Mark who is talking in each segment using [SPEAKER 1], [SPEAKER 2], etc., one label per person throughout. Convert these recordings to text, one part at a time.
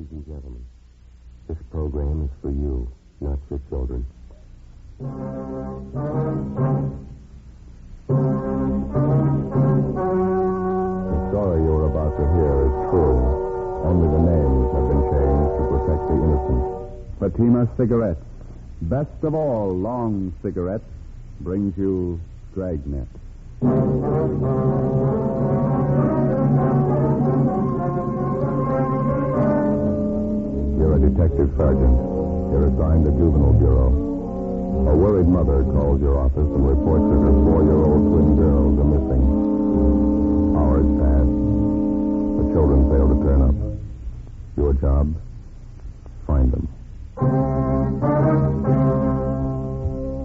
[SPEAKER 1] Ladies and gentlemen, this program is for you, not your children. The story you're about to hear is true. Only the names have been changed to protect the innocent.
[SPEAKER 2] Fatima Cigarettes, best of all long cigarettes, brings you Dragnet.
[SPEAKER 1] You're a detective sergeant. You're assigned to Juvenile Bureau. A worried mother calls your office and reports that her 4-year-old twin girls are missing. Hours pass. The children fail to turn up. Your job? Find them.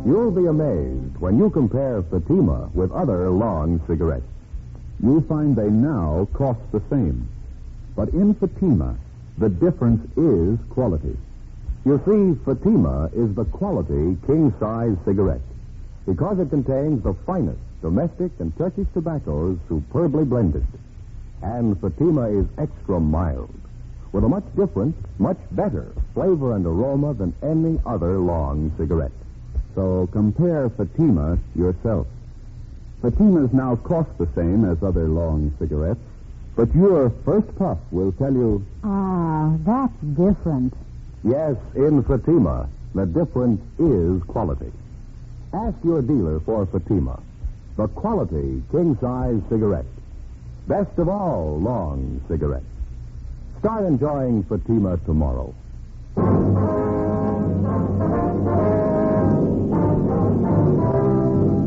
[SPEAKER 1] You'll be amazed when you compare Fatima with other long cigarettes.
[SPEAKER 2] You'll find they now cost the same. But in Fatima, the difference is quality.
[SPEAKER 1] You see, Fatima is the quality king-size cigarette because it contains the finest domestic and Turkish tobaccos superbly blended. And Fatima is extra mild with a much different, much better flavor and aroma than any other long cigarette.
[SPEAKER 2] So compare Fatima yourself. Fatimas now cost the same as other long cigarettes, but your first puff will tell you...
[SPEAKER 3] Ah, that's different.
[SPEAKER 1] Yes, in Fatima, the difference is quality. Ask your dealer for Fatima, the quality king-size cigarette. Best of all long cigarettes. Start enjoying Fatima tomorrow.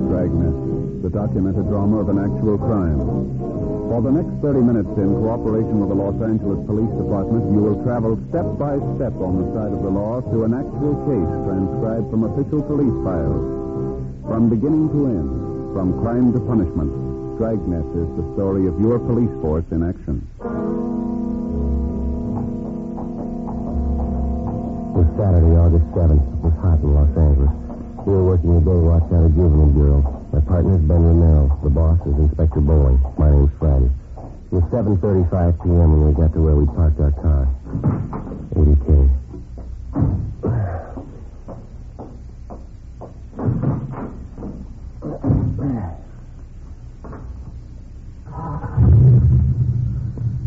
[SPEAKER 2] Dragnet, the documented drama of an actual crime. For the next 30 minutes, in cooperation with the Los Angeles Police Department, you will travel step by step on the side of the law through an actual case transcribed from official police files. From beginning to end, from crime to punishment, Dragnet is the story of your police force in action.
[SPEAKER 1] It was Saturday, August 7th. It was hot in Los Angeles. We were working the day watch out of Juvenile Bureau. My partner is Ben Romero. The boss is Inspector Bowling. My name's Friday. It was 7:35 p.m. when we got to where we parked our car. 80K.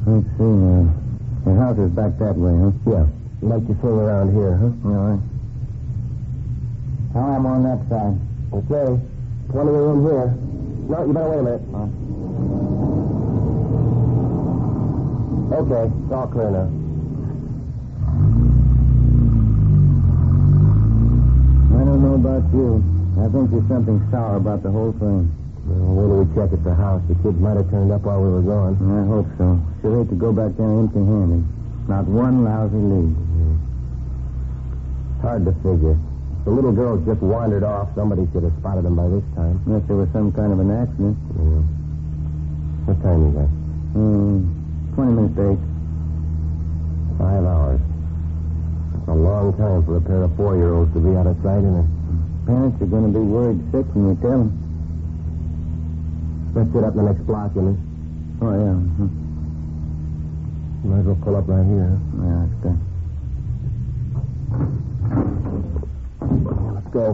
[SPEAKER 1] Let's see, your house is back that way, huh? Yeah. You'd like to swing around here, huh? All right. I'm on that side. Okay. One of the room here. No, you better wait a minute. Okay, it's all clear now. I don't know about you. I think there's something sour about the whole thing. Well, wait till we check at the house. The kids might have turned up while we were gone. I hope so. Should hate to go back there empty-handed. Not one lousy lead. It's hard to figure. The little girls just wandered off. Somebody should have spotted them by this time. Unless there was some kind of an accident. Yeah. What time is that? 20 minutes to 8. 5 hours. That's a long time for a pair of 4-year-olds to be out of sight, isn't it? Parents are going to be worried sick when you tell them. Let's get up the next block, you mean? Oh, yeah. Might as well pull up right here, huh? Yeah, that's good. Let's go.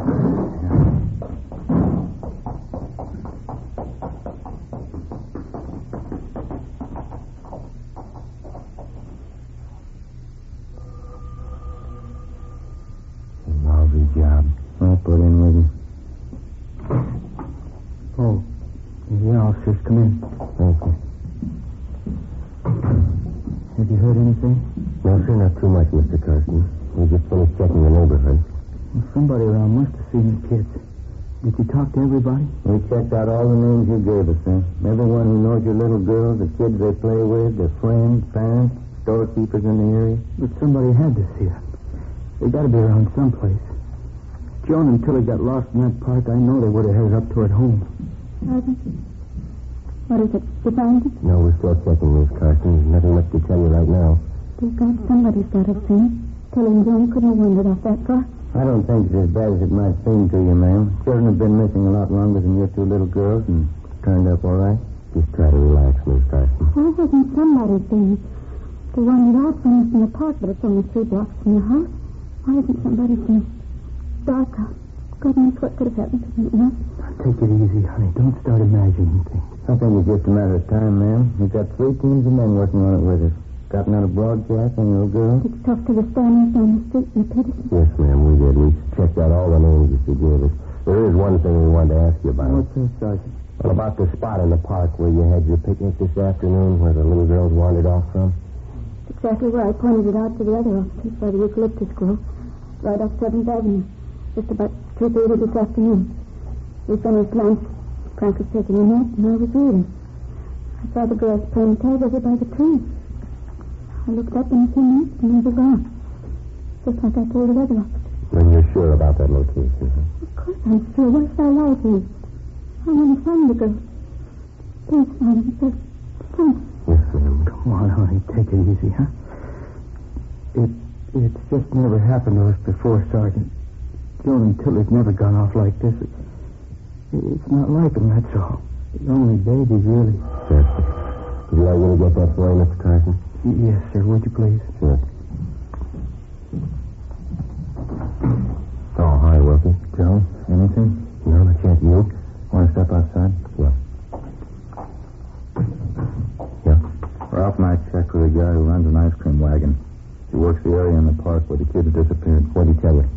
[SPEAKER 1] Lousy job. I'll put in with you. Oh, yeah, officers, come in. Thank you. Have you heard anything? No, sir, not too much, Mr. Carson. We just finished checking the neighborhood.
[SPEAKER 3] Well, somebody around must have seen the kids. Did you talk to everybody?
[SPEAKER 1] We checked out all the names you gave us, sir. Everyone who knows your little girls, the kids they play with, their friends, parents, storekeepers in the area.
[SPEAKER 3] But somebody had to see them. They got to be around someplace. Joan and Tilly got lost in that park. I know they would have headed up toward home.
[SPEAKER 4] What is it? You find it?
[SPEAKER 1] No, we're still checking these, Carson. There's nothing much to tell you right now.
[SPEAKER 4] Dear God, somebody's got to see it. Tilly and Joan couldn't have wandered off that far.
[SPEAKER 1] I don't think it's as bad as it might seem to you, ma'am. Children have been missing a lot longer than your two little girls and turned up all right. Just try to relax, Miss Carson.
[SPEAKER 4] Why hasn't somebody seen it? They wanted out from us in the park, but it's only 3 blocks from the house. Why isn't somebody seen? Dark out. Goodness, what could have happened to me,
[SPEAKER 3] Take it easy, honey. Don't start imagining things.
[SPEAKER 1] I think it's just a matter of time, ma'am. We've got 3 teams of men working on it with us. Gotten out a broadcast on your little girl?
[SPEAKER 4] It's tough to the standers down the street in the Peterson.
[SPEAKER 5] Yes, ma'am, we did. We checked out all the names that you gave us. There is one thing we wanted to ask you about.
[SPEAKER 1] What's that, Sergeant?
[SPEAKER 5] Well, about the spot in the park where you had your picnic this afternoon, where the little girls wandered off from.
[SPEAKER 4] Exactly where I pointed it out to the other officers by the eucalyptus grove, right off 7th Avenue, just about 2:30 this afternoon. We finished lunch. Frank was taking a nap, and I was reading. I saw the girls playing tag over by the tree. I looked up in a few minutes, and they were gone. Just like I told the other officers.
[SPEAKER 5] And you're sure about that location, huh?
[SPEAKER 4] Of course I'm sure. What if I lie to you? I want to find the girl. Please find him, sir. Please.
[SPEAKER 5] Yes, ma'am.
[SPEAKER 3] Come on, honey. Take it easy, huh? It's just never happened to us before, Sergeant. Joan and Tilly's never gone off like this. It's not like them, that's all. The only babies, really.
[SPEAKER 5] Yes. Would you like me to get that for you, Mr. Carson?
[SPEAKER 3] Yes, sir. Would you please?
[SPEAKER 5] Sure. Oh, hi, Wilkie.
[SPEAKER 1] Joe, anything?
[SPEAKER 5] No, not yet. You?
[SPEAKER 1] Want to step outside?
[SPEAKER 5] Yeah. Yeah?
[SPEAKER 1] Ralph and I checked with a guy who runs an ice cream wagon. He works the area in the park where the kids disappeared.
[SPEAKER 5] What'd he tell you?
[SPEAKER 1] He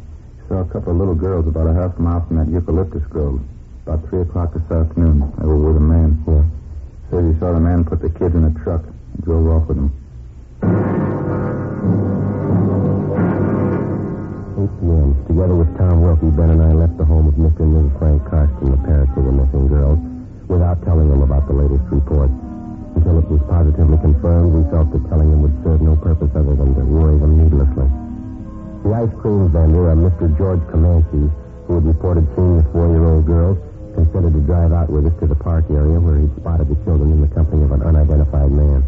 [SPEAKER 1] saw a couple of little girls about a half mile from that eucalyptus grove. About 3 o'clock this afternoon. They were with a man.
[SPEAKER 5] Yeah.
[SPEAKER 1] Says he saw the man put the kids in a truck and drove off with them.
[SPEAKER 5] 8 p.m. Together with Tom Wilkie, Ben and I left the home of Mr. and Mrs. Frank Karsten, the parents of the missing girls, without telling them about the latest report. Until it was positively confirmed, we felt that telling them would serve no purpose other than to worry them needlessly. The ice cream vendor, a Mr. George Comanche, who had reported seeing the 4-year-old girls, considered to drive out with us to the park area where he'd spotted the children in the company of an unidentified man.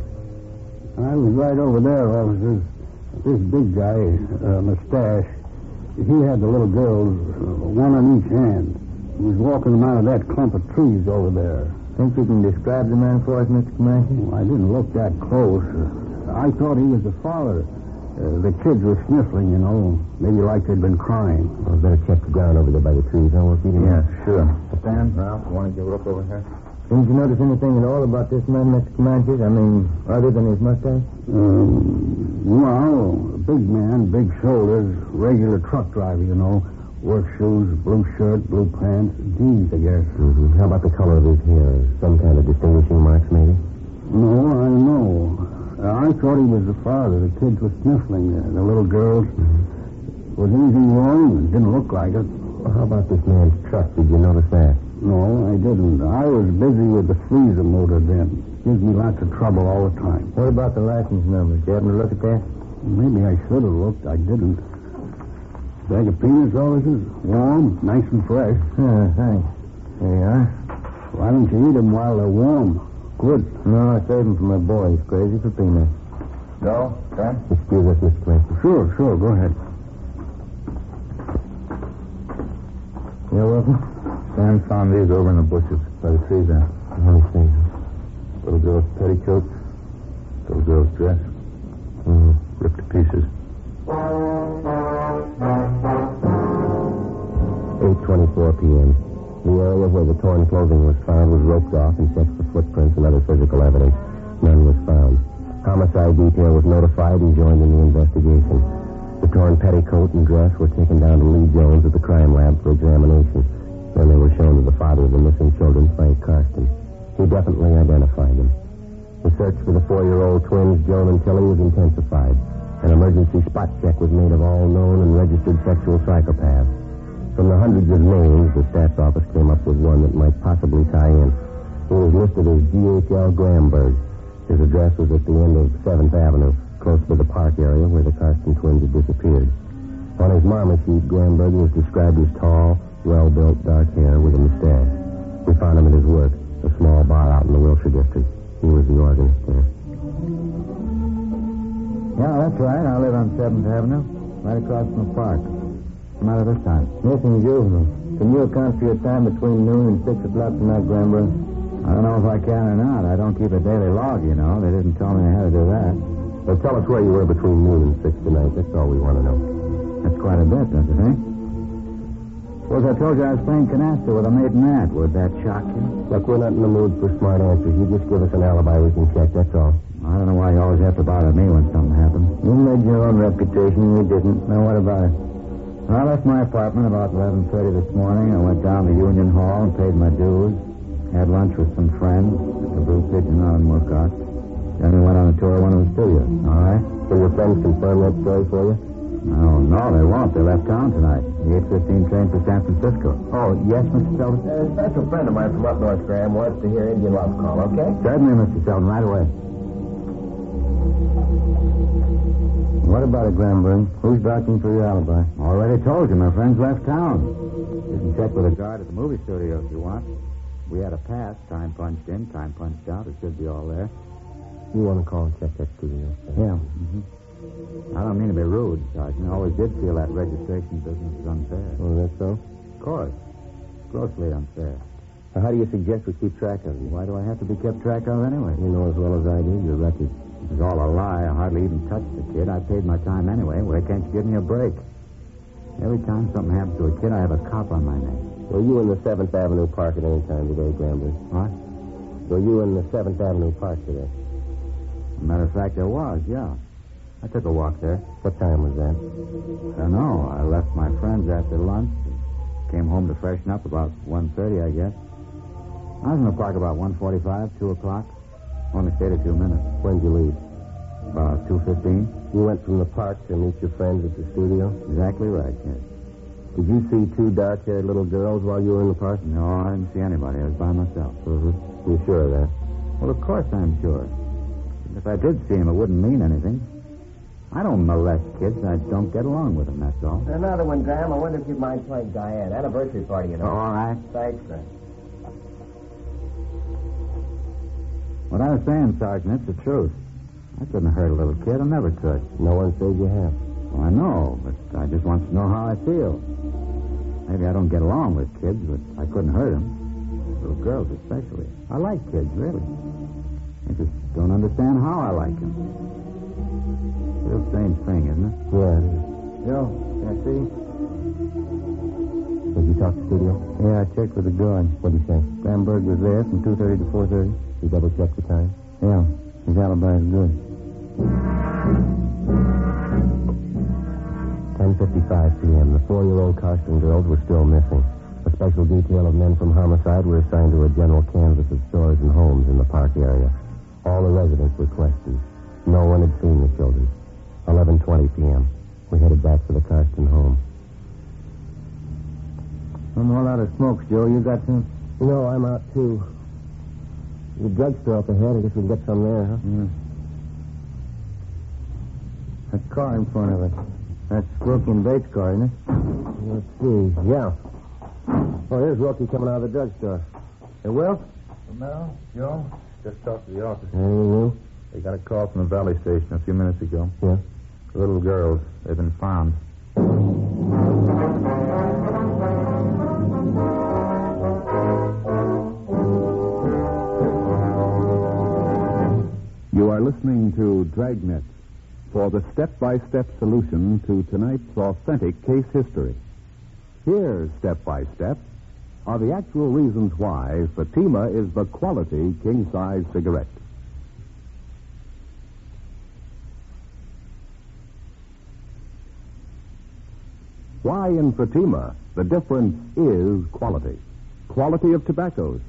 [SPEAKER 3] I was right over there, officers. This big guy, mustache, he had the little girls, one on each hand. He was walking them out of that clump of trees over there.
[SPEAKER 1] Think you can describe the man for us, Mr. Comanche?
[SPEAKER 3] Well, I didn't look that close. I thought he was the father. The kids were sniffling, you know, maybe like they'd been crying.
[SPEAKER 5] Well, better check the ground over there by the trees, huh, Wilkie?
[SPEAKER 1] Yeah, sure. Stan, Ralph, want to give a look over here? Didn't you notice anything at all about this man, Mr. Comanche? I mean, other than his mustache?
[SPEAKER 3] Well, big man, big shoulders, regular truck driver, you know. Work shoes, blue shirt, blue pants, jeans, I guess.
[SPEAKER 5] Mm-hmm. How about the color of his hair? Some kind of distinguishing marks, maybe?
[SPEAKER 3] No, I don't know. I thought he was the father. The kids were sniffling, the little girls. Mm-hmm. Was anything wrong? It didn't look like it.
[SPEAKER 5] Well, how about this man's truck? Did you notice that?
[SPEAKER 3] No, I didn't. I was busy with the freezer motor then. Gives me lots of trouble all the time.
[SPEAKER 1] What about the license numbers? Did you happen to look at that?
[SPEAKER 3] Maybe I should have looked. I didn't. Bag of peanuts, officers? Warm, nice and fresh.
[SPEAKER 1] Thanks. There you are.
[SPEAKER 3] Why don't you eat them while they're warm? Good.
[SPEAKER 1] No, I saved them for my boy. He's crazy for peanuts. Go, Stan?
[SPEAKER 5] Excuse us, Mr. Clancy.
[SPEAKER 3] Sure. Go ahead.
[SPEAKER 1] Yeah, Wilson? Stan found these over in the bushes by the trees there.
[SPEAKER 5] Let me see.
[SPEAKER 1] Little girl's petticoat. Little girl's dress. Ripped to pieces.
[SPEAKER 5] 8:24 p.m. The area where the torn clothing was found was roped off and checked for footprints and other physical evidence. None was found. Homicide detail was notified and joined in the investigation. The torn petticoat and dress were taken down to Lee Jones at the crime lab for examination. Then they were shown to the father of the missing children, Frank Karsten. He definitely identified them. The search for the 4-year-old twins, Joan and Tilly, was intensified. An emergency spot check was made of all known and registered sexual psychopaths. From the hundreds of names, the staff's office came up with one that might possibly tie in. He was listed as G.H.L. Gramberg. His address was at the end of 7th Avenue, close to the park area where the Karsten twins had disappeared. On his mama sheet, Gramberg was described as tall, well-built, dark hair with a mustache. We found him at his work, a small bar out in the Wilshire district. He was the organist there.
[SPEAKER 1] Yeah, that's right. I live on 7th Avenue, right across from the park. What's the matter this time? Missing juvenile. Can you account for your time between noon and 6 o'clock tonight, Gramberg? I don't know if I can or not. I don't keep a daily log, you know. They didn't tell me how to do that.
[SPEAKER 5] Well, tell us where you were between noon and 6 tonight. That's all we want to know.
[SPEAKER 1] That's quite a bit, doesn't it, eh? Suppose I told you I was playing canasta with a maiden aunt. Would that shock you?
[SPEAKER 5] Look, we're not in the mood for smart answers. You just give us an alibi we can check, that's all.
[SPEAKER 1] I don't know why you always have to bother me when something happens. You made your own reputation and you didn't. Now, what about it? I left my apartment about 11:30 this morning. I went down to Union Hall and paid my dues. Had lunch with some friends at the Blue Pigeon out in Murcott. Then we went on a tour of one of the studios. All right?
[SPEAKER 5] So your friends confirm that story for you?
[SPEAKER 1] No, they won't. They left town tonight. The 8:15 train for San Francisco.
[SPEAKER 5] Oh, yes, Mr. Selden? A special friend of mine from up north, Graham, wants to hear Indian Love Call, okay?
[SPEAKER 1] Certainly, Mr. Selden, right away. What about it, Gramberg? Who's vouching for your alibi? Already told you. My friends left town. You can check with a guard at the movie studio if you want. We had a pass. Time punched in, time punched out. It should be all there.
[SPEAKER 5] You want to call and check that studio?
[SPEAKER 1] Yeah. Mm-hmm. I don't mean to be rude, Sergeant. I always did feel that registration business is unfair.
[SPEAKER 5] Oh, that's so?
[SPEAKER 1] Of course. Grossly unfair.
[SPEAKER 5] Now, how do you suggest we keep track of you?
[SPEAKER 1] Why do I have to be kept track of anyway?
[SPEAKER 5] You know as well as I do your record.
[SPEAKER 1] It was all a lie. I hardly even touched the kid. I paid my time anyway. Why can't you give me a break? Every time something happens to a kid, I have a cop on my neck.
[SPEAKER 5] Were you in the 7th Avenue Park at any time today, Gramberg?
[SPEAKER 1] What?
[SPEAKER 5] Were you in the 7th Avenue Park today?
[SPEAKER 1] As a matter of fact, I was, yeah. I took a walk there.
[SPEAKER 5] What time was that?
[SPEAKER 1] I don't know. I left my friends after lunch. Came home to freshen up about 1:30, I guess. I was in the park about 1:45, 2 o'clock. Only stayed a few minutes.
[SPEAKER 5] When did you leave?
[SPEAKER 1] About 2:15.
[SPEAKER 5] You went from the park to meet your friends at the studio?
[SPEAKER 1] Exactly right, yes.
[SPEAKER 5] Did you see 2 dark-haired little girls while you were in the park?
[SPEAKER 1] No, I didn't see anybody. I was by myself.
[SPEAKER 5] Mm-hmm. You sure of that?
[SPEAKER 1] Well, of course I'm sure. If I did see him, it wouldn't mean anything. I don't molest kids. I don't get along with them, that's all.
[SPEAKER 5] Another one, Graham. I wonder if you'd mind playing Diane. Anniversary party, you know.
[SPEAKER 1] All right.
[SPEAKER 5] Thanks, Graham.
[SPEAKER 1] What I was saying, Sergeant, it's the truth. I couldn't hurt a little kid. I never could.
[SPEAKER 5] No one says you have.
[SPEAKER 1] Well, I know, but I just want to know how I feel. Maybe I don't get along with kids, but I couldn't hurt them. Little girls especially. I like kids, really. I just don't understand how I like them. Real strange thing, isn't it?
[SPEAKER 5] Yeah, it is.
[SPEAKER 1] Joe, can I see?
[SPEAKER 5] Did you talk to the studio?
[SPEAKER 1] Yeah, I checked with the guard.
[SPEAKER 5] What did he say?
[SPEAKER 1] Gramberg was there from 2:30 to 4:30.
[SPEAKER 5] You double-checked the time?
[SPEAKER 1] Yeah, his alibi is good.
[SPEAKER 5] 10:55 p.m. The 4-year-old Carson girls were still missing. A special detail of men from homicide were assigned to a general canvass of stores and homes in the park area. All the residents were questioned. No one had seen the children. 11:20 p.m. We headed back for the Carston home.
[SPEAKER 1] One more lot of smokes, Joe. You got some?
[SPEAKER 5] No, I'm out, too. The drugstore up ahead. I guess we can get some there, huh?
[SPEAKER 1] Yeah. That car in front of us. That's Wilkie and Bates' car, isn't it?
[SPEAKER 5] Let's see. Yeah. Oh, here's Wilkie coming out of the drugstore. Hey, Will?
[SPEAKER 6] Mel, Joe, just talked to the office.
[SPEAKER 5] Anything new?
[SPEAKER 6] They got a call from the Valley Station a few minutes ago.
[SPEAKER 5] Yeah.
[SPEAKER 6] The little girls, they've been found.
[SPEAKER 2] You are listening to Dragnet for the step-by-step solution to tonight's authentic case history. Here, step-by-step, are the actual reasons why Fatima is the quality king-size cigarette. Why in Fatima the difference is quality. Quality of tobaccos.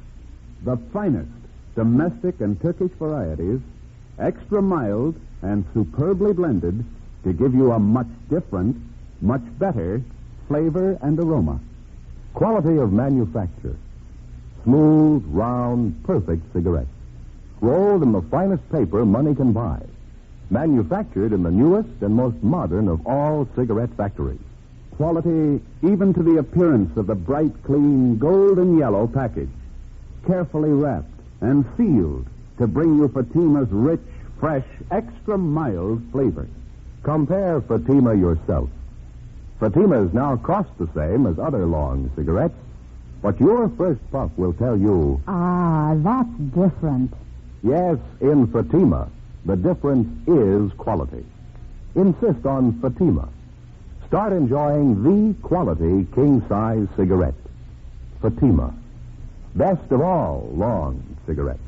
[SPEAKER 2] The finest domestic and Turkish varieties, extra mild and superbly blended to give you a much different, much better flavor and aroma. Quality of manufacture. Smooth, round, perfect cigarettes. Rolled in the finest paper money can buy. Manufactured in the newest and most modern of all cigarette factories. Quality even to the appearance of the bright, clean, golden yellow package. Carefully wrapped and sealed to bring you Fatima's rich, fresh, extra mild flavor. Compare Fatima yourself. Fatimas now cost the same as other long cigarettes, but your first puff will tell you,
[SPEAKER 7] Ah, that's different.
[SPEAKER 2] yes, in Fatima, the difference is quality. Insist on Fatima. Start enjoying the quality king-size cigarette. Fatima. Best of all long cigarettes.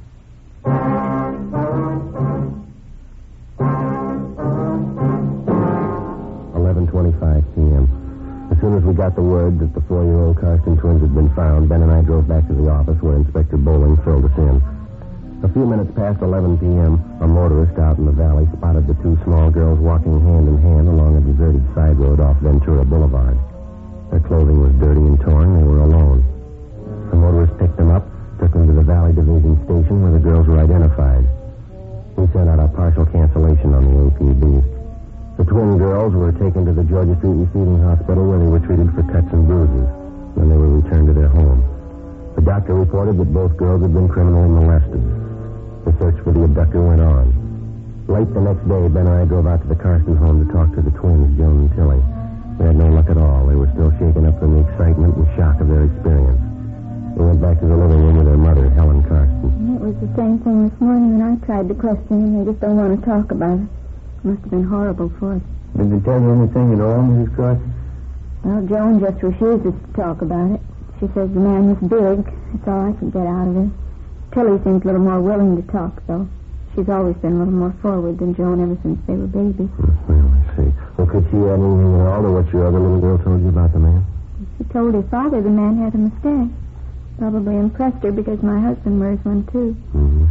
[SPEAKER 5] 11:25 p.m. As soon as we got the word that the 4-year-old Carson twins had been found, Ben and I drove back to the office where Inspector Bowling filled us in. A few minutes past 11 p.m., a motorist out in the valley spotted the two small girls walking hand in hand along a deserted side road off Ventura Boulevard. Their clothing was dirty and torn. They were alone. The motorist picked them up, took them to the Valley Division station where the girls were identified. We sent out a partial cancellation on the APB. The twin girls were taken to the Georgia Street Receiving Hospital where they were treated for cuts and bruises. Then they were returned to their home. The doctor reported that both girls had been criminally molested. The search for the abductor went on. Late the next day, Ben and I drove out to the Carson home to talk to the twins, Joan and Tilly. We had no luck at all. They were still shaken up from the excitement and shock of their experience. They went back to the living room with their mother, Helen Carson.
[SPEAKER 4] It was the same thing this morning when I tried to question them. They just don't want to talk about it. It must have been horrible for us.
[SPEAKER 1] Did they tell you anything at all, Mrs. Carson?
[SPEAKER 4] Well, Joan just refuses to talk about it. She says the man was big. That's all I could get out of her. Tilly seems a little more willing to talk, though. She's always been a little more forward than Joan ever since they were babies.
[SPEAKER 5] Well, I see. Well, could she add anything at all to what your other little girl told you about the man?
[SPEAKER 4] She told her father the man had a mustache. Probably impressed her because my husband wears one, too.
[SPEAKER 5] Mm-hmm.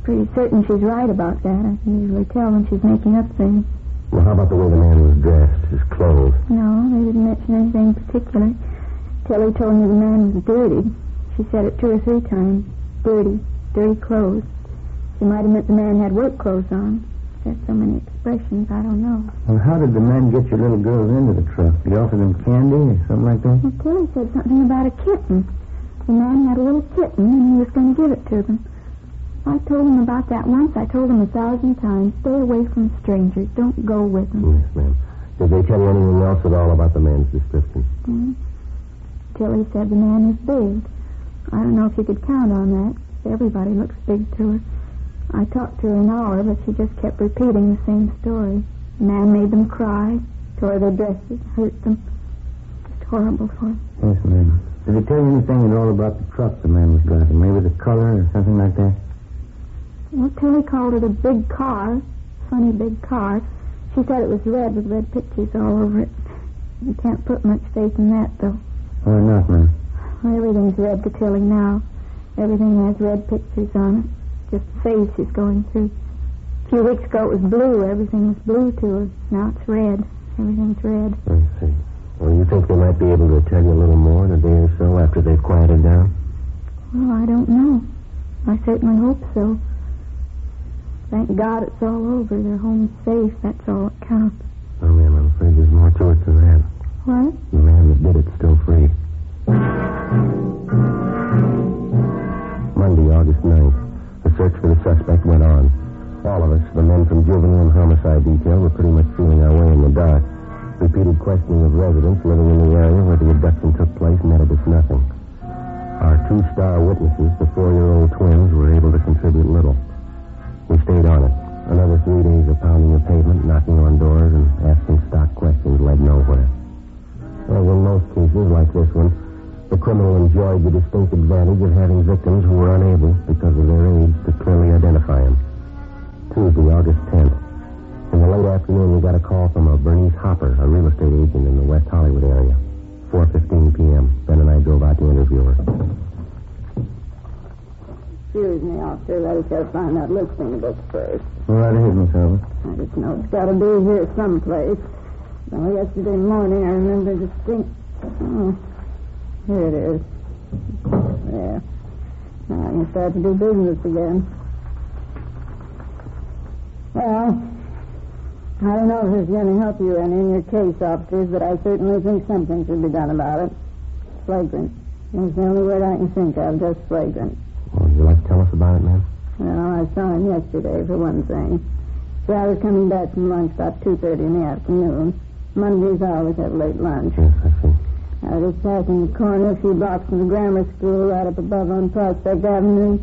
[SPEAKER 4] Pretty certain she's right about that. I can usually tell when she's making up things.
[SPEAKER 5] Well, how about the way the man was dressed, his clothes?
[SPEAKER 4] No, they didn't mention anything particular. Tilly told me the man was dirty. She said it 2 or 3 times. Dirty clothes. She might have meant the man had work clothes on. There's so many expressions, I don't know.
[SPEAKER 1] Well, how did the man get your little girls into the truck? Did he offer them candy or something like that?
[SPEAKER 4] Well, Tilly said something about a kitten. The man had a little kitten, and he was going to give it to them. I told him about that once. I told him 1,000 times. Stay away from strangers. Don't go with them.
[SPEAKER 5] Yes, ma'am. Did they tell you anything else at all about the man's description?
[SPEAKER 4] Mm-hmm. Tilly said the man was big. I don't know if you could count on that. Everybody looks big to her. I talked to her an hour, but she just kept repeating the same story. The man made them cry, tore their dresses, hurt them. Just horrible for them.
[SPEAKER 1] Yes, ma'am. Did they tell you anything at all about the truck the man was driving? Maybe the color or something like that?
[SPEAKER 4] Well, Tilly called it a big car. Funny big car. She said it was red with red pictures all over it. You can't put much faith in that, though.
[SPEAKER 1] Why not, ma'am?
[SPEAKER 4] Well, everything's red to Tilly now. Everything has red pictures on it. Just the phase she's going through. A few weeks ago it was blue. Everything was blue to her. Now it's red. Everything's red.
[SPEAKER 5] I see. Well, you think they might be able to tell you a little more in a day or so after they've quieted down?
[SPEAKER 4] Well, I don't know. I certainly hope so. Thank God it's all over. Their home's safe. That's all that counts.
[SPEAKER 5] Oh, ma'am, I'm afraid there's more to it than that.
[SPEAKER 4] What?
[SPEAKER 5] The man that did it's still free. Monday, August 9th. The search for the suspect went on. All of us, the men from juvenile and homicide detail, were pretty much feeling our way in the dark. Repeated questioning of residents living in the area where the abduction took place netted us nothing. Our 2-star witnesses, the 4-year-old twins, were able to contribute little. We stayed on it. Another 3 days of pounding the pavement, knocking on doors, and asking stock questions led nowhere. Well, in most cases, like this one, the criminal enjoyed the distinct advantage of having victims who were unable, because of their age, to clearly identify him. Tuesday, August 10th. In the late afternoon, we got a call from a Bernice Hopper, a real estate agent in the West Hollywood area. 4:15 p.m. Ben and I drove out to interview her.
[SPEAKER 7] Excuse me, officer. I just got to find that listing book first.
[SPEAKER 1] All right ahead, Miss Albert.
[SPEAKER 7] I just know it's got to be here someplace. Well, yesterday morning, I remember distinct... Oh, here it is. There. Now I can start to do business again. Well, I don't know if this is going to help you any in your case, officers, but I certainly think something should be done about it. Flagrant. That's the only word I can think of, just flagrant.
[SPEAKER 5] Well, would you like to tell us about it, ma'am?
[SPEAKER 7] Well, I saw him yesterday, for one thing. So I was coming back from lunch about 2:30 in the afternoon. Mondays I always have late lunch.
[SPEAKER 5] Yes, I see.
[SPEAKER 7] I was passing the corner a few blocks from the grammar school right up above on Prospect Avenue.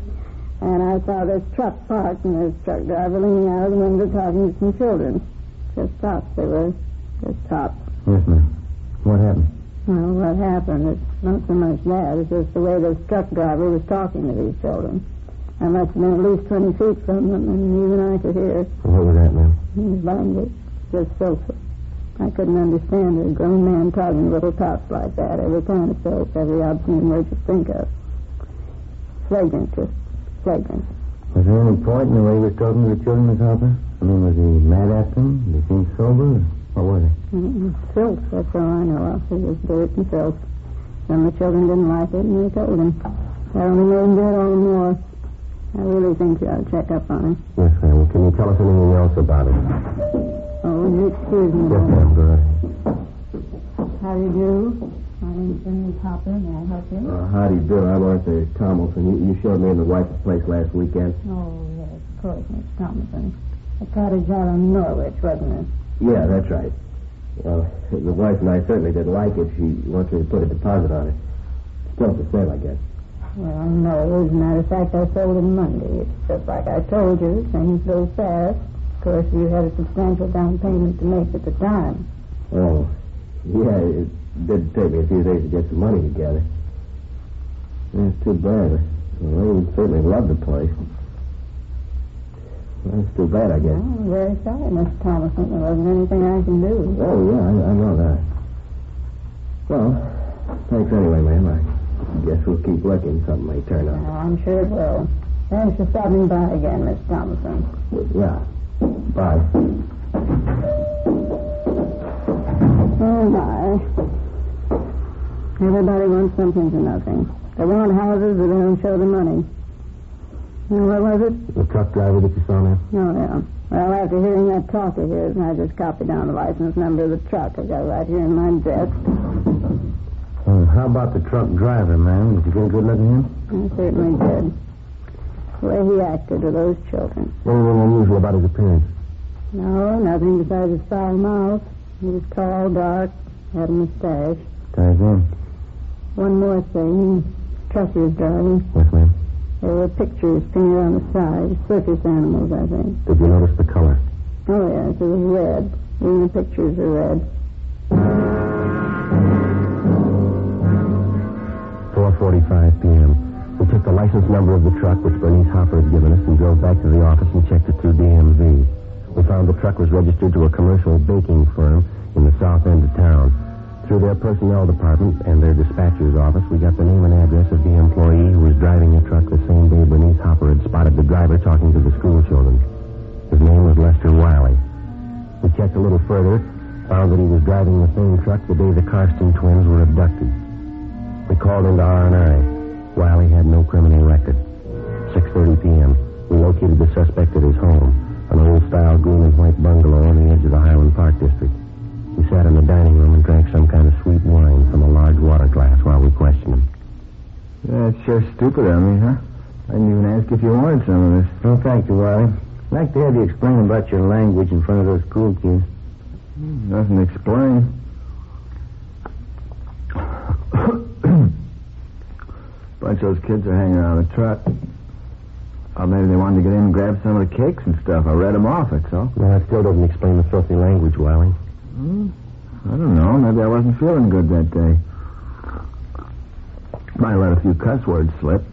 [SPEAKER 7] And I saw this truck parked and this truck driver leaning out of the window talking to some children. Just tops they were. Just tops.
[SPEAKER 1] Yes, ma'am. What happened?
[SPEAKER 7] Well, what happened? It's not so much that. It's just the way this truck driver was talking to these children. I must have been at least 20 feet from them, and even I could hear.
[SPEAKER 1] What was that, ma'am?
[SPEAKER 7] His language. Just filthy. I couldn't understand a grown man talking to little tots like that. Every kind of filth, every obscene word you think of. Flagrant, just flagrant.
[SPEAKER 1] Was there any point in the way he was talking to the children, Miss Harper? I mean, was he mad at them? Did he seem sober? What was it?
[SPEAKER 7] Filth, that's all I know of. It was dirt and filth. Some of the children didn't like it, and they told him. That only made him do it all the more. I really think you ought to check up on him.
[SPEAKER 5] Yes, ma'am. Well, can you tell us anything else about it?
[SPEAKER 7] Oh, will you excuse me?
[SPEAKER 5] Yes, ma'am. Go ahead.
[SPEAKER 7] How do you do? My name's Bernice Hopper. May I help you?
[SPEAKER 5] How do you do? I'm Arthur Tomlinson. You showed me and the wife the place last weekend.
[SPEAKER 7] Oh, yes, of course, Miss Thomason. The cottage out on Norwich, wasn't it?
[SPEAKER 5] Yeah, that's right. Well, the wife and I certainly didn't like it. She wants me to put a deposit on it. Still for sale, I guess.
[SPEAKER 7] Well, no, as a matter of fact, I sold it Monday. It's just like I told you. Things go fast. Of course, you had a substantial down payment to make at the time.
[SPEAKER 5] Oh, yeah, it did take me a few days to get some money together. That's too bad. Well, we certainly love the place. Well, that's too bad, I guess.
[SPEAKER 7] Oh, I'm very sorry, Mr. Thomason. There wasn't anything I can do.
[SPEAKER 5] Oh, yeah, I know that. Well, thanks anyway, ma'am. I guess we'll keep looking. Something may turn up.
[SPEAKER 7] Oh, I'm sure it will. Thanks for stopping by again, Miss Thomason.
[SPEAKER 5] Yeah. Bye.
[SPEAKER 7] Oh, my. Everybody wants something for nothing. They want houses, but they don't show the money. Now, what was it?
[SPEAKER 5] The truck driver that you saw now?
[SPEAKER 7] Oh, yeah. Well, after hearing that talk of his, I just copied down the license number of the truck. I got it right here in my desk.
[SPEAKER 1] How about the truck driver, ma'am? Did you get a good look at him?
[SPEAKER 7] I certainly did. The way he acted to those children.
[SPEAKER 5] Anything unusual about his appearance?
[SPEAKER 7] No, nothing besides his foul mouth. He was tall, dark, had a mustache.
[SPEAKER 1] Tarzan.
[SPEAKER 7] One more thing. Truck he was driving.
[SPEAKER 5] Yes, ma'am.
[SPEAKER 7] There were pictures painted on the side. Circus animals, I think.
[SPEAKER 5] Did you notice the color?
[SPEAKER 7] Oh, yes, it was red. Even the pictures are red.
[SPEAKER 5] 4:45 p.m. We took the license number of the truck which Bernice Hopper had given us and drove back to the office and checked it through DMV. We found the truck was registered to a commercial baking firm in the south end of town. Through their personnel department and their dispatcher's office, we got the name and address of the employee who was driving the truck the same day Bernice Hopper had spotted the driver talking to the school children. His name was Lester Wiley. We checked a little further, found that he was driving the same truck the day the Carston twins were abducted. We called into R&I. Wiley had no criminal record. 6:30 p.m. We located the suspect at his home, an old-style green and white bungalow on the edge of the Highland Park district. He sat in the dining room and drank some kind of sweet wine from a large water glass while we questioned him.
[SPEAKER 1] That's sure stupid of me, huh? I didn't even ask if you wanted some of this. No, thank you, Wiley. I'd like to have you explain about your language in front of those school kids. Nothing to explain. Bunch of those kids are hanging around the truck. Or maybe they wanted to get in and grab some of the cakes and stuff. I read them off, that's all.
[SPEAKER 5] No, that still doesn't explain the filthy language, Wiley.
[SPEAKER 1] I don't know. Maybe I wasn't feeling good that day. Might let a few cuss words slip.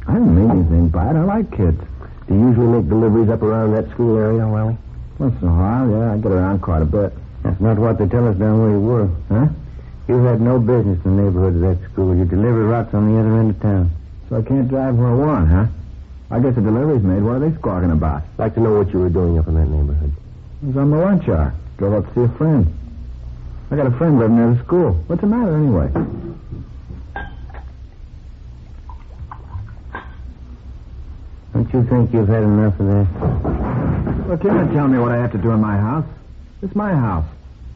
[SPEAKER 1] I didn't mean anything by it. I like kids.
[SPEAKER 5] Do you usually make deliveries up around that school area, Wiley?
[SPEAKER 1] Once in a while, yeah. I get around quite a bit. That's not what they tell us down where you were. Huh? You had no business in the neighborhood of that school. You deliver routes on the other end of town. So I can't drive where I want, huh? I guess the delivery's made. What are they squawking about?
[SPEAKER 5] I'd like to know what you were doing up in that neighborhood.
[SPEAKER 1] I was on my lunch hour. Drove up to see a friend. I got a friend living near the school. What's the matter, anyway? Don't you think you've had enough of that? Look, you're not telling me what I have to do in my house. It's my house.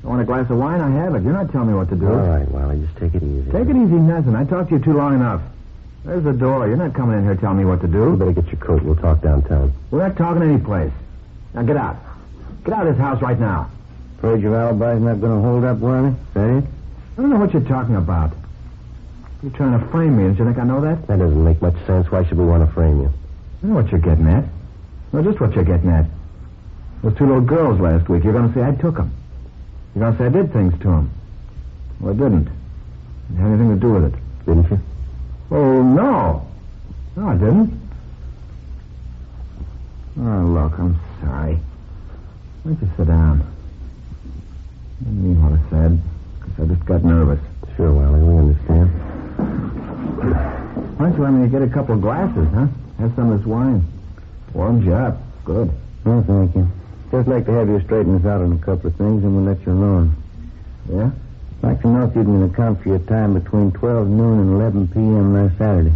[SPEAKER 1] I want a glass of wine, I have it. You're not telling me what to do.
[SPEAKER 5] All right, Wiley, just take it easy.
[SPEAKER 1] Take it easy, nothing. I talked to you too long enough. There's the door. You're not coming in here telling me what to do.
[SPEAKER 5] You better get your coat. We'll talk downtown.
[SPEAKER 1] We're not talking any place. Now get out. Get out of this house right now. Afraid your alibi's not going to hold up, Wiley? Is that it? I don't know what you're talking about. You're trying to frame me. Don't you think I know that?
[SPEAKER 5] That doesn't make much sense. Why should we want to frame you?
[SPEAKER 1] I know what you're getting at. No, just what you're getting at. Those two little girls last week, you're going to say I took them. You're going to say I did things to them. Well, I didn't. It had anything to do with it.
[SPEAKER 5] Didn't you?
[SPEAKER 1] Oh, no. No, I didn't. Oh, look, I'm sorry. Why don't you sit down? I didn't mean what I said, because I just got nervous.
[SPEAKER 5] Sure, Wally, we understand.
[SPEAKER 1] Why don't you let me get a couple of glasses, huh? Have some of this wine. Warms you up. Good.
[SPEAKER 5] No, thank you. Just like to have you straighten us out on a couple of things, and we'll let you alone.
[SPEAKER 1] Yeah?
[SPEAKER 5] I'd like to know if you can account for your time between 12 noon and 11 p.m. last Saturday.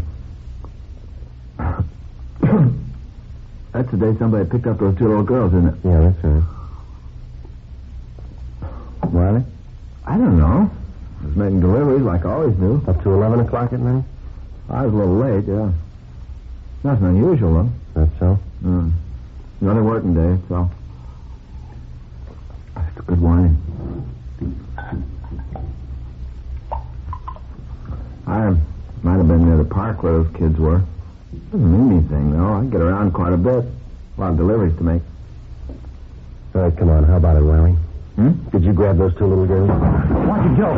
[SPEAKER 1] That's the day somebody picked up those two little girls, isn't it?
[SPEAKER 5] Yeah, that's right. Wiley?
[SPEAKER 1] I don't know. I was making deliveries like I always do.
[SPEAKER 5] Up to 11 o'clock at night?
[SPEAKER 1] I was a little late, yeah. Nothing unusual, though.
[SPEAKER 5] That's so?
[SPEAKER 1] Another working day, so. It's good wine. I might have been near the park where those kids were. Doesn't mean anything, though. I get around quite a bit. A lot of deliveries to make.
[SPEAKER 5] All right, come on. How about it, Wiley? Did you grab those two little girls?
[SPEAKER 1] Watch it, Joe.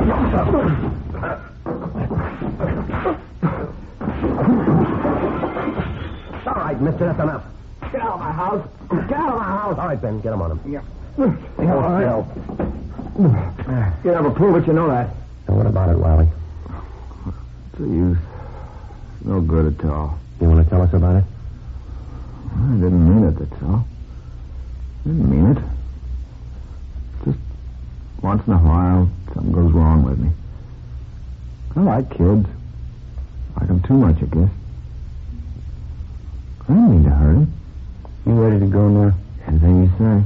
[SPEAKER 5] All right, mister, that's enough.
[SPEAKER 1] Get out of my house. Get out of my house.
[SPEAKER 5] All right, Ben, get him on him.
[SPEAKER 1] Yeah. All right. You never prove it, you know that.
[SPEAKER 5] And what about it, Wiley?
[SPEAKER 1] What's the use? It's no good at all.
[SPEAKER 5] You want to tell us about it?
[SPEAKER 1] I didn't mean it, that's all. Didn't mean it. Just once in a while, something goes wrong with me. I like kids. I like them too much, I guess. I didn't mean to hurt him.
[SPEAKER 5] You ready to go now?
[SPEAKER 1] Anything you say.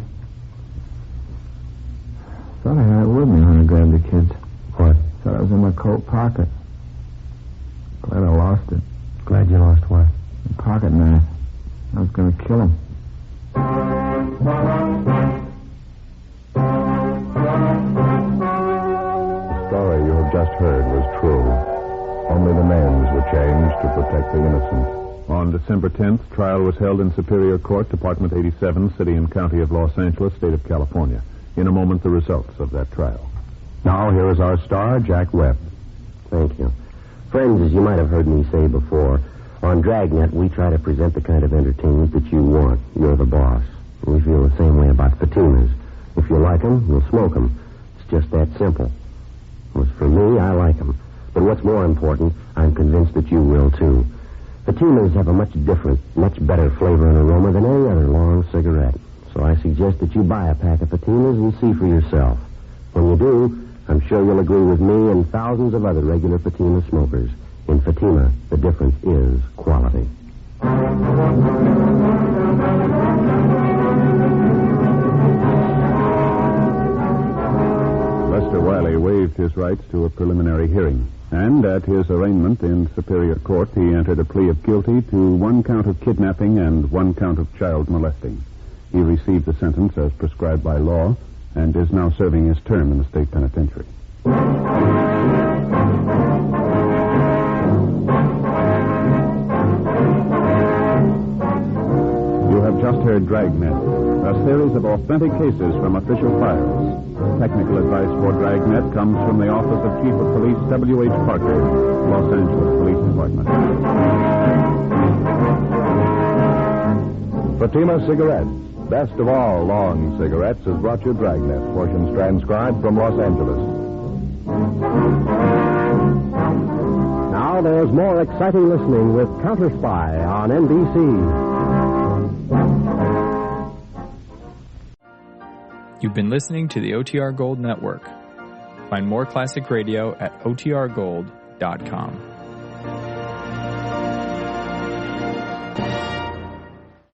[SPEAKER 1] Thought I had it with me when I grabbed the kids.
[SPEAKER 5] What?
[SPEAKER 1] Thought it was in my coat pocket. Glad I lost it.
[SPEAKER 5] Glad you lost what?
[SPEAKER 1] The pocket knife. I was going to kill him.
[SPEAKER 2] The story you have just heard was true. Only the names were changed to protect the innocent. On December 10th, trial was held in Superior Court, Department 87, City and County of Los Angeles, State of California. In a moment, the results of that trial. Now, here is our star, Jack Webb.
[SPEAKER 5] Thank you. Friends, as you might have heard me say before, on Dragnet, we try to present the kind of entertainment that you want. You're the boss. We feel the same way about Fatimas. If you like them, you'll smoke them. It's just that simple. As for me, I like them. But what's more important, I'm convinced that you will, too. Fatimas have a much different, much better flavor and aroma than any other long cigarette. So I suggest that you buy a pack of Fatimas and see for yourself. When you do, I'm sure you'll agree with me and thousands of other regular Fatima smokers. In Fatima, the difference is quality. Lester Wiley waived his rights to a preliminary hearing. And at his arraignment in Superior Court, he entered a plea of guilty to 1 count of kidnapping and 1 count of child molesting. He received the sentence as prescribed by law and is now serving his term in the state penitentiary. You have just heard Dragnet, a series of authentic cases from official files. Technical advice for Dragnet comes from the Office of Chief of Police W.H. Parker, Los Angeles Police Department. Fatima Cigarettes, best of all long cigarettes, has brought you Dragnet, portions transcribed from Los Angeles. Now there's more exciting listening with Counter Spy on NBC.
[SPEAKER 8] You've been listening to the OTR Gold Network. Find more classic radio at otrgold.com.